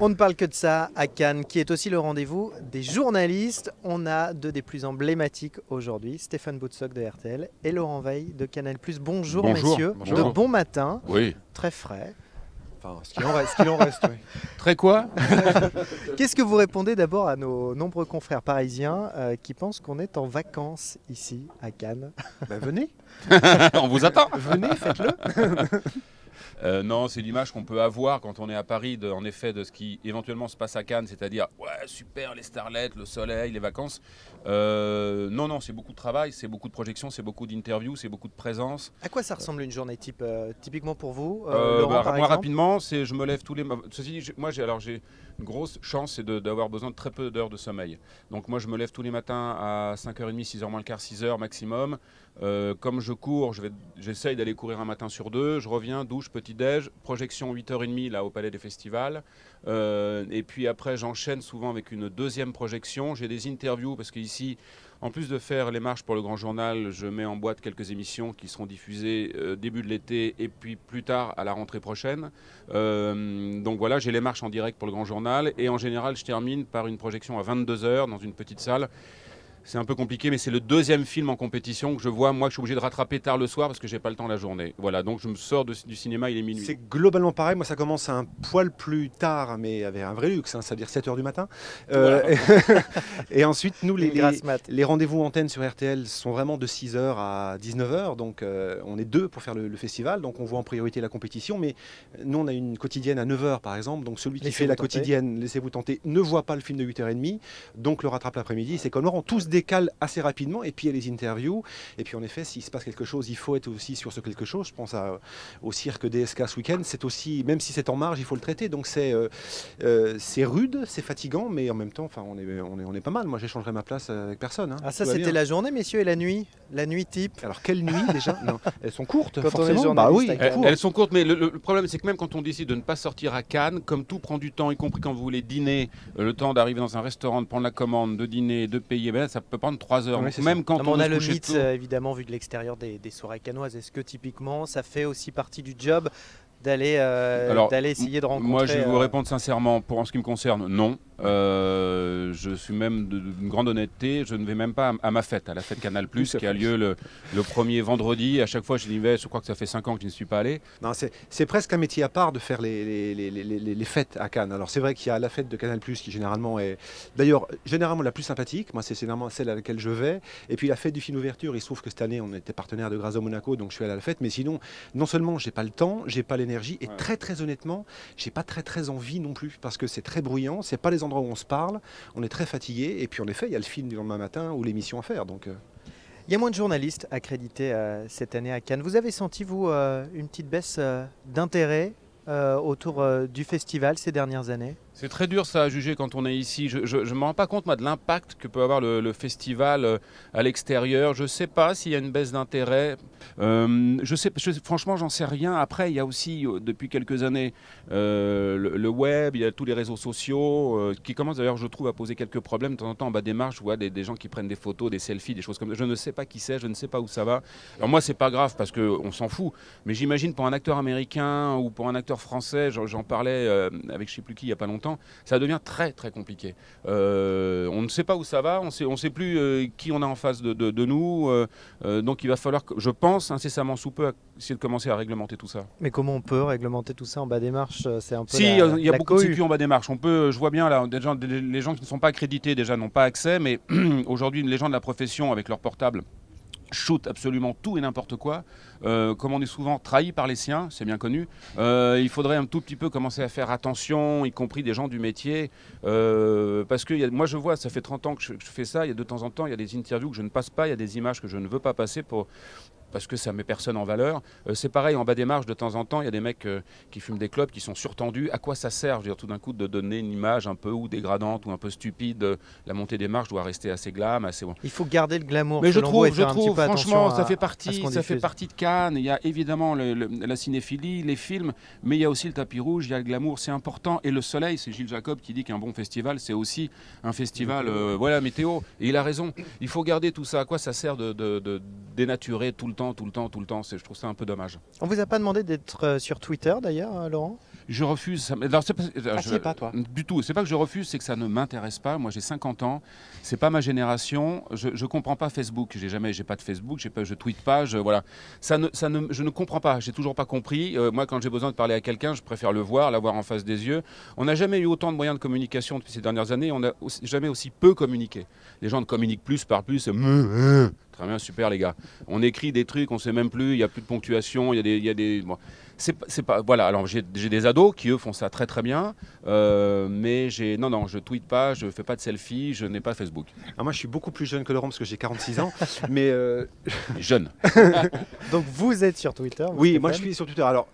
On ne parle que de ça à Cannes, qui est aussi le rendez-vous des journalistes. On a deux des plus emblématiques aujourd'hui, Stéphane Boutsock de RTL et Laurent Veil de Canal+. Bonjour, messieurs, bonjour. de bon matin, Oui. très frais. Enfin, ce qu'il en reste, oui. Très quoi? Qu'est-ce que vous répondez d'abord à nos nombreux confrères parisiens qui pensent qu'on est en vacances ici à Cannes? Bah, venez, On vous attend. venez, faites-le. Non, c'est l'image qu'on peut avoir quand on est à Paris, en effet, de ce qui éventuellement se passe à Cannes, c'est-à-dire, ouais, super, les starlets, le soleil, les vacances. Non, c'est beaucoup de travail, c'est beaucoup de projections, c'est beaucoup d'interviews, c'est beaucoup de présence. À quoi ça ressemble une journée type, typiquement pour vous, Laurent, par Moi, exemple? rapidement, je me lève tous les... Ceci dit, moi, j'ai une grosse chance, c'est d'avoir besoin de très peu d'heures de sommeil. Donc moi, je me lève tous les matins à 5h30, 6h moins le quart, 6h maximum. Comme je cours, j'essaye d'aller courir un matin sur deux. Je reviens, douche, petit-déj, projection 8h30 là, au Palais des Festivals. Et puis après, j'enchaîne souvent avec une deuxième projection. J'ai des interviews parce qu'ici, en plus de faire les marches pour le Grand Journal, je mets en boîte quelques émissions qui seront diffusées début de l'été et puis plus tard à la rentrée prochaine. Donc voilà, j'ai les marches en direct pour le Grand Journal et en général, je termine par une projection à 22h dans une petite salle. C'est un peu compliqué, mais c'est le deuxième film en compétition que je vois. Moi, je suis obligé de rattraper tard le soir parce que j'ai pas le temps la journée. Voilà, donc je me sors du cinéma, il est minuit. C'est globalement pareil. Moi, ça commence un poil plus tard, mais avec un vrai luxe, hein, c'est-à-dire 7h du matin. Voilà. Et ensuite, nous, Grasse mat. les rendez-vous antennes sur RTL sont vraiment de 6h à 19h. Donc, on est deux pour faire le festival. Donc, on voit en priorité la compétition. Mais nous, on a une quotidienne à 9h, par exemple. Donc, celui qui fait Laissez-vous la tenter. quotidienne, laissez-vous tenter, ne voit pas le film de 8h30. Donc, le rattrape l'après-midi. C'est comme Laurent, tout se décale assez rapidement. Et puis, il y a les interviews. Et puis, en effet, s'il se passe quelque chose, il faut être aussi sur ce quelque chose. Je pense au cirque DSK ce week-end. C'est aussi, même si c'est en marge, il faut le traiter. Donc, c'est rude, c'est fatigant, mais en même temps, enfin, on est pas mal. Moi, j'échangerai ma place avec personne. Hein. Ah, ça, Tout va c'était bien. la journée, messieurs, et la nuit? La nuit type? Alors, quelle nuit déjà? Non, elles sont courtes, Quand on est forcément. Bah journaliste oui, à Cannes. courtes. Elles sont courtes, mais le problème, c'est que même quand on décide de ne pas sortir à Cannes, comme tout prend du temps, y compris quand vous voulez dîner, le temps d'arriver dans un restaurant, de prendre la commande, de dîner, de payer, ben là, ça peut prendre 3 heures. Ouais, Donc, c'est même ça. quand Non, mais on veut a se le coucher mythe, tôt- évidemment, vu de l'extérieur des soirées cannoises. Est-ce que typiquement, ça fait aussi partie du job d'aller Alors, essayer de rencontrer... Moi, je vais vous répondre sincèrement, en ce qui me concerne, non. Je suis même d'une grande honnêteté, je ne vais même pas à ma fête, à la fête Canal+, qui a lieu le premier vendredi. À chaque fois, je dis, je crois que ça fait 5 ans que je n'y suis pas allé. Non, c'est presque un métier à part de faire les fêtes à Cannes. Alors c'est vrai qu'il y a la fête de Canal+, qui généralement est d'ailleurs généralement la plus sympathique. Moi, c'est généralement celle à laquelle je vais. Et puis la fête du film ouverture, il se trouve que cette année, on était partenaire de Grazo Monaco, donc je suis allé à la fête. Mais sinon, non seulement j'ai pas le temps, j'ai pas l'énergie, et Ouais. très honnêtement, j'ai pas très envie non plus, parce que c'est très bruyant, c'est pas les endroits où on se parle, on est très fatigué, et puis en effet, il y a le film du lendemain matin ou l'émission à faire. Donc Il y a moins de journalistes accrédités cette année à Cannes. Vous avez senti, vous, une petite baisse d'intérêt autour du festival ces dernières années? C'est très dur ça à juger quand on est ici. Je ne me rends pas compte moi de l'impact que peut avoir le festival à l'extérieur. Je ne sais pas s'il y a une baisse d'intérêt. Franchement, j'en sais rien. Après, il y a aussi depuis quelques années le web, il y a tous les réseaux sociaux qui commencent d'ailleurs, je trouve, à poser quelques problèmes. De temps en temps, en bas des marches, je vois des gens qui prennent des photos, des selfies, des choses comme ça. Je ne sais pas qui c'est, je ne sais pas où ça va. Alors moi, c'est pas grave parce qu'on s'en fout. Mais j'imagine pour un acteur américain ou pour un acteur français, j'en parlais avec je ne sais plus qui il n'y a pas longtemps, ça devient très compliqué. On ne sait pas où ça va, on sait plus qui on a en face de nous. Donc il va falloir, je pense, incessamment sous peu, essayer de commencer à réglementer tout ça. Mais comment on peut réglementer tout ça en bas des marches? C'est un peu Si, il y a la beaucoup de cohue. circuits en bas des marches. Je vois bien là, les gens qui ne sont pas accrédités déjà n'ont pas accès, mais aujourd'hui les gens de la profession avec leur portable shoot absolument tout et n'importe quoi. Comme on est souvent trahi par les siens, c'est bien connu, il faudrait un tout petit peu commencer à faire attention, y compris des gens du métier, parce que moi je vois, ça fait 30 ans que je fais ça, il y a de temps en temps, il y a des interviews que je ne passe pas, il y a des images que je ne veux pas passer parce que ça met personne en valeur. C'est pareil, en bas des marches, de temps en temps, il y a des mecs qui fument des clopes, qui sont surtendus. À quoi ça sert, je veux dire, tout d'un coup, de donner une image un peu ou dégradante ou un peu stupide? La montée des marches doit rester assez glam, assez... Il faut garder le glamour. Mais je selon vous, et trouve, faire un petit peu franchement, attention ça fait à ce partie, qu'on ça fait diffuse. partie de Cannes. Il y a évidemment la cinéphilie, les films, mais il y a aussi le tapis rouge, il y a le glamour, c'est important. Et le soleil, c'est Gilles Jacob qui dit qu'un bon festival, c'est aussi un festival, voilà, météo. Et il a raison. Il faut garder tout ça. À quoi ça sert de dénaturer tout le temps? Je trouve ça un peu dommage. On vous a pas demandé d'être sur Twitter d'ailleurs, Laurent? Je refuse. Alors, c'est pas toi. Du tout. C'est pas que je refuse, c'est que ça ne m'intéresse pas. Moi, j'ai 50 ans. C'est pas ma génération. Je comprends pas Facebook. J'ai pas de Facebook. Je tweete pas. Voilà. Je ne comprends pas. J'ai toujours pas compris. Moi, quand j'ai besoin de parler à quelqu'un, je préfère le voir, l'avoir en face des yeux. On n'a jamais eu autant de moyens de communication depuis ces dernières années. On n'a jamais aussi peu communiqué. Les gens ne communiquent plus, parlent plus. Très bien, super les gars. On écrit des trucs, on sait même plus. Il y a plus de ponctuation. Il y a des. Bon. C'est pas voilà. Alors j'ai des ados qui eux font ça très très bien, mais non, je tweete pas, je fais pas de selfie, je n'ai pas Facebook. Alors moi je suis beaucoup plus jeune que Laurent parce que j'ai 46 ans, mais jeune. Donc vous êtes sur Twitter? Oui, moi je suis sur Twitter. Alors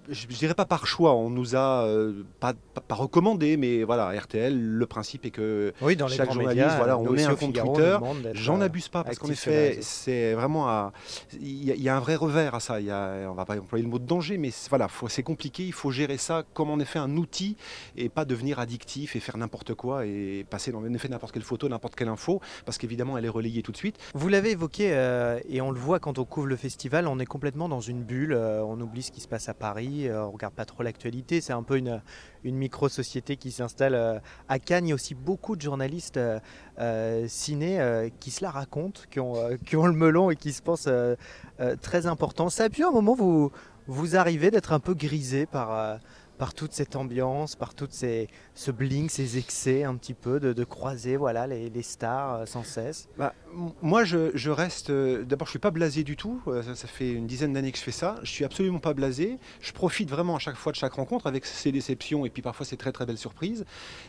je dirais pas par choix, on nous a pas recommandé, mais voilà, RTL, le principe est que oui, dans chaque les journaliste, médias, voilà, on met un compte Twitter. J'en abuse pas parce qu'en effet, c'est vraiment il y a un vrai revers à ça. On va pas employer le mot de danger, mais voilà, c'est compliqué. Il faut gérer ça comme en effet un outil et pas devenir addictif et faire n'importe quoi et passer dans en effet n'importe quelle photo, n'importe quelle info, parce qu'évidemment elle est relayée tout de suite. Vous l'avez évoqué et on le voit quand on couvre le festival, on est complètement dans une bulle. On oublie ce qui se passe à Paris. On regarde pas trop l'actualité, c'est un peu une micro-société qui s'installe à Cannes. Il y a aussi beaucoup de journalistes ciné qui se la racontent, qui ont le melon et qui se pensent très importants. Ça a pu à un moment vous arriver d'être un peu grisé par toute cette ambiance, par tout ce bling, ces excès un petit peu, de croiser voilà, les stars sans cesse? Moi, je reste... D'abord, je ne suis pas blasé du tout. Ça fait une dizaine d'années que je fais ça. Je ne suis absolument pas blasé. Je profite vraiment à chaque fois de chaque rencontre avec ses déceptions et puis parfois ses très très belles surprises.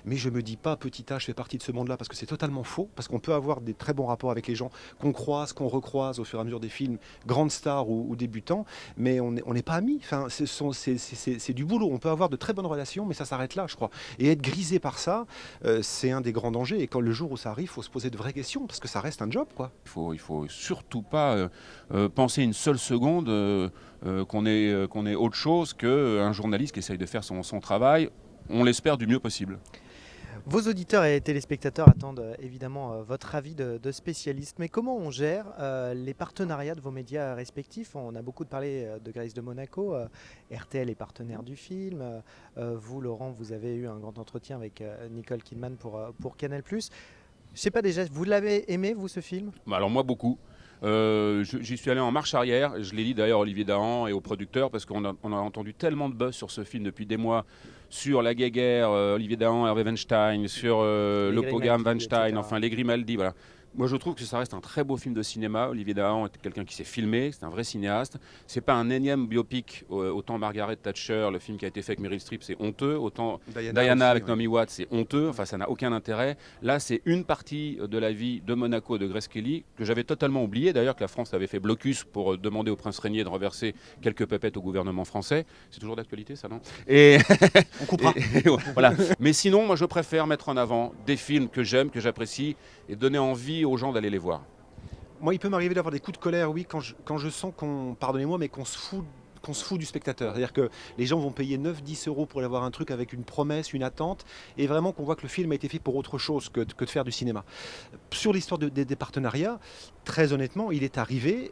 Mais je ne me dis pas, petit A, je fais partie de ce monde-là parce que c'est totalement faux. Parce qu'on peut avoir des très bons rapports avec les gens qu'on croise, qu'on recroise au fur et à mesure des films, grandes stars ou débutants. Mais on n'est pas amis. Enfin, c'est du boulot. On peut avoir de très bonnes relations, mais ça s'arrête là, je crois. Et être grisé par ça, c'est un des grands dangers. Et quand le jour où ça arrive, il faut se poser de vraies questions parce que ça reste un job, quoi. Il faut surtout pas penser une seule seconde qu'on est autre chose qu'un journaliste qui essaye de faire son travail. On l'espère du mieux possible. Vos auditeurs et téléspectateurs attendent évidemment votre avis de spécialiste. Mais comment on gère les partenariats de vos médias respectifs? On a beaucoup parlé de Grace de Monaco. RTL est partenaire du film. Vous, Laurent, vous avez eu un grand entretien avec Nicole Kidman pour Canal+. Je sais pas déjà, vous l'avez aimé, vous, ce film? Alors moi, beaucoup. J'y suis allé en marche arrière. Je l'ai dit d'ailleurs à Olivier Dahan et aux producteurs parce qu'on a entendu tellement de buzz sur ce film depuis des mois, sur la guéguerre, Olivier Dahan, Hervé Weinstein, sur le Pogam Weinstein, enfin les Grimaldi, voilà. Moi, je trouve que ça reste un très beau film de cinéma. Olivier Dahan est quelqu'un qui s'est filmé, c'est un vrai cinéaste. C'est pas un énième biopic. Autant Margaret Thatcher, le film qui a été fait avec Meryl Streep, c'est honteux. Autant Diana aussi, avec Naomi Watts, c'est honteux. Enfin, ça n'a aucun intérêt. Là, c'est une partie de la vie de Monaco de Grace Kelly que j'avais totalement oublié. D'ailleurs, que la France avait fait blocus pour demander au prince régnier de reverser quelques pépettes au gouvernement français. C'est toujours d'actualité, ça, non? Et on coupera. Voilà. Mais sinon, moi, je préfère mettre en avant des films que j'aime, que j'apprécie, et donner envie aux gens d'aller les voir. Moi, il peut m'arriver d'avoir des coups de colère, oui, quand je sens pardonnez-moi, mais qu'on se fout du spectateur. C'est-à-dire que les gens vont payer 9-10 € pour aller voir un truc avec une promesse, une attente, et vraiment qu'on voit que le film a été fait pour autre chose que de faire du cinéma. Sur l'histoire des partenariats, très honnêtement, il est arrivé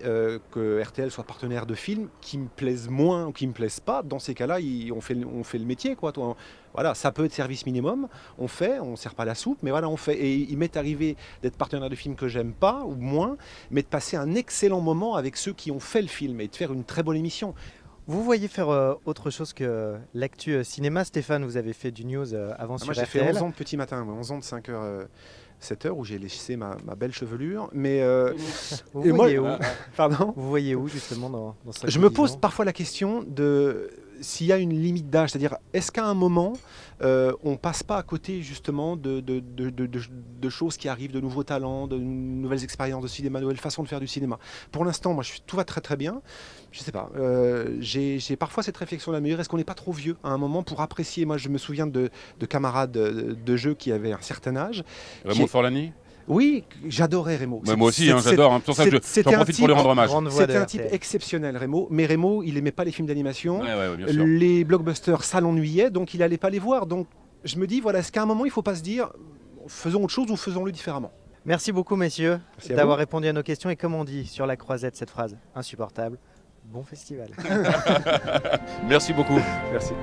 que RTL soit partenaire de films qui me plaisent moins ou qui me plaisent pas. Dans ces cas-là, on fait le métier, quoi. Voilà, ça peut être service minimum, on ne sert pas la soupe, mais voilà, on fait. Et il m'est arrivé d'être partenaire de films que j'aime pas ou moins, mais de passer un excellent moment avec ceux qui ont fait le film et de faire une très bonne émission. Vous voyez faire autre chose que l'actu cinéma? Stéphane, vous avez fait du news avant sur RTL. Moi, j'ai fait 11 ans de petit matin, 11 ans de 5h, 7h, où j'ai laissé ma belle chevelure. Mais vous voyez où Pardon? Vous voyez où, justement, dans cette Je me pose parfois la question de s'il y a une limite d'âge, c'est-à-dire est-ce qu'à un moment on passe pas à côté justement de choses qui arrivent, de nouveaux talents, de nouvelles expériences de cinéma, de nouvelles façons de faire du cinéma. Pour l'instant, moi, tout va très très bien. Je sais pas. J'ai parfois cette réflexion la meilleure. Est-ce qu'on n'est pas trop vieux à un moment pour apprécier? Moi, je me souviens de camarades de jeu qui avaient un certain âge. Raymond Forlani? Oui, j'adorais Rémo. Moi aussi, j'adore. C'est pour ça que j'en profite pour lui rendre hommage. C'était un type exceptionnel, Rémo. Mais Rémo, il n'aimait pas les films d'animation. Ouais, bien sûr. Les blockbusters, ça l'ennuyait, donc il n'allait pas les voir. Donc je me dis, voilà, est-ce qu'à un moment, il ne faut pas se dire, faisons autre chose ou faisons-le différemment? Merci beaucoup, messieurs, d'avoir répondu à nos questions. Et comme on dit sur la croisette, cette phrase insupportable, bon festival. Merci beaucoup. Merci.